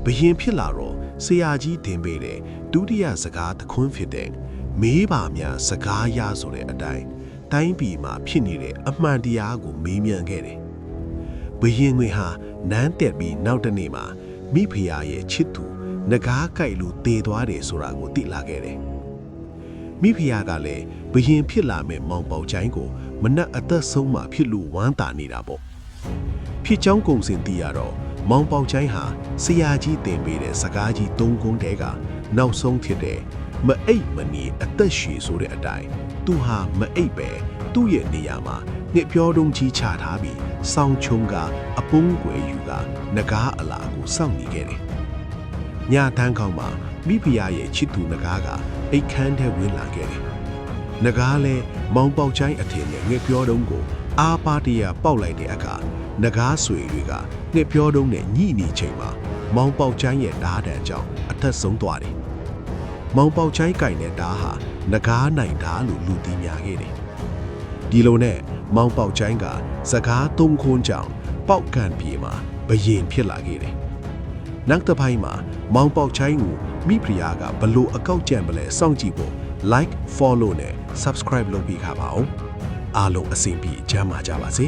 ဘရင်ဖြစ်လာတော့ဆရာကြီးတင်ပေးတဲ့ဒုတိယစကားတခွန်းဖြစ်တဲ့မေးပါများစကားရဆိုတဲ့အတိုင်းတိုင်းပြည်မှာဖြစ်နေတဲ့အမှန်တရားကိုမေးမြန်းခဲ့တယ်ဘရင်ငွေဟာနန်းတက်ပြီးနောက်တနေ့မှာမိဖုရားရဲ့ချစ်သူငကားကြိုက်လို့တည်သွားတယ်ဆိုတာကိုသိလာခဲ့တယ်မိဖုရားကလည်းဘရင်ဖြစ်လာမဲ့မောင်ပေါချိုင်းကိုမနှက်အသက်ဆုံးမှဖြစ်လို့ဝမ်းသာနေတာပေါ့ဖြစ်ချောင်းကုံစင်တီးရတော့မောင်ပေါချိုင်းဟာဆရာကြီးတင်ပေးတဲ့စကားကြီး၃ခုတည်းကနောက်ဆုံးဖြစ်တဲ့မအိပ်မနေအသက်ရှည်ဆိုတဲ့အတိုင်းသူဟာမအိပ်ပဲသူ့ရဲ့နေရာမှာငှက်ပြောတုံးကြီးချထားပြီးစောင်းချုံကအပုန်းကွယ်ယူကငကားအလာကိုစောင့်နေခဲ့တယ်ညတန်းခေါင်မှာမိဖုရားရဲ့ချစ်သူငကားကအိတ်ခမ်းထဲဝင်လာခဲ့တယ်ငကားလည်းမောင်ပေါချိုင်းအထင်နဲ့ငှက်ပြောတုံးကိုအားပါတရပေါက်လိုက်တဲ့အခါငကားဆွေတွေကငှက်ပြောတုံးနဲ့ညှိနေချိန်မှာမောင်ပေါချိုင်းရဲ့ဓာတ်တန်ကြောင့်အသက်ဆုံးသွားတယ်မောင်ပေါချိုင်းကင်တဲ့ဓာတ်ဟာငကားနိုင်ဓာတ်လို့လူသိများခဲ့တယ်ဒီလိုနဲ့မောင်ပေါချိုင်းကစကား၃ခွန်းကြောင့်ပေါက်ကန်ပြေမှာဘရင်ဖြစ်လာခဲ့တယ်နောက်တစ်ပိုင်းမှာမောင်ပေါချိုင်းကိုမိဖုရားကဘလို့အကောက်ကြံပလဲစောင့်ကြည့်ဖို့ like follow နဲ့ subscribe လုပ်ပေးခါပါအောင်အားလုံးအဆင်ပြေကြမှာကြပါစေ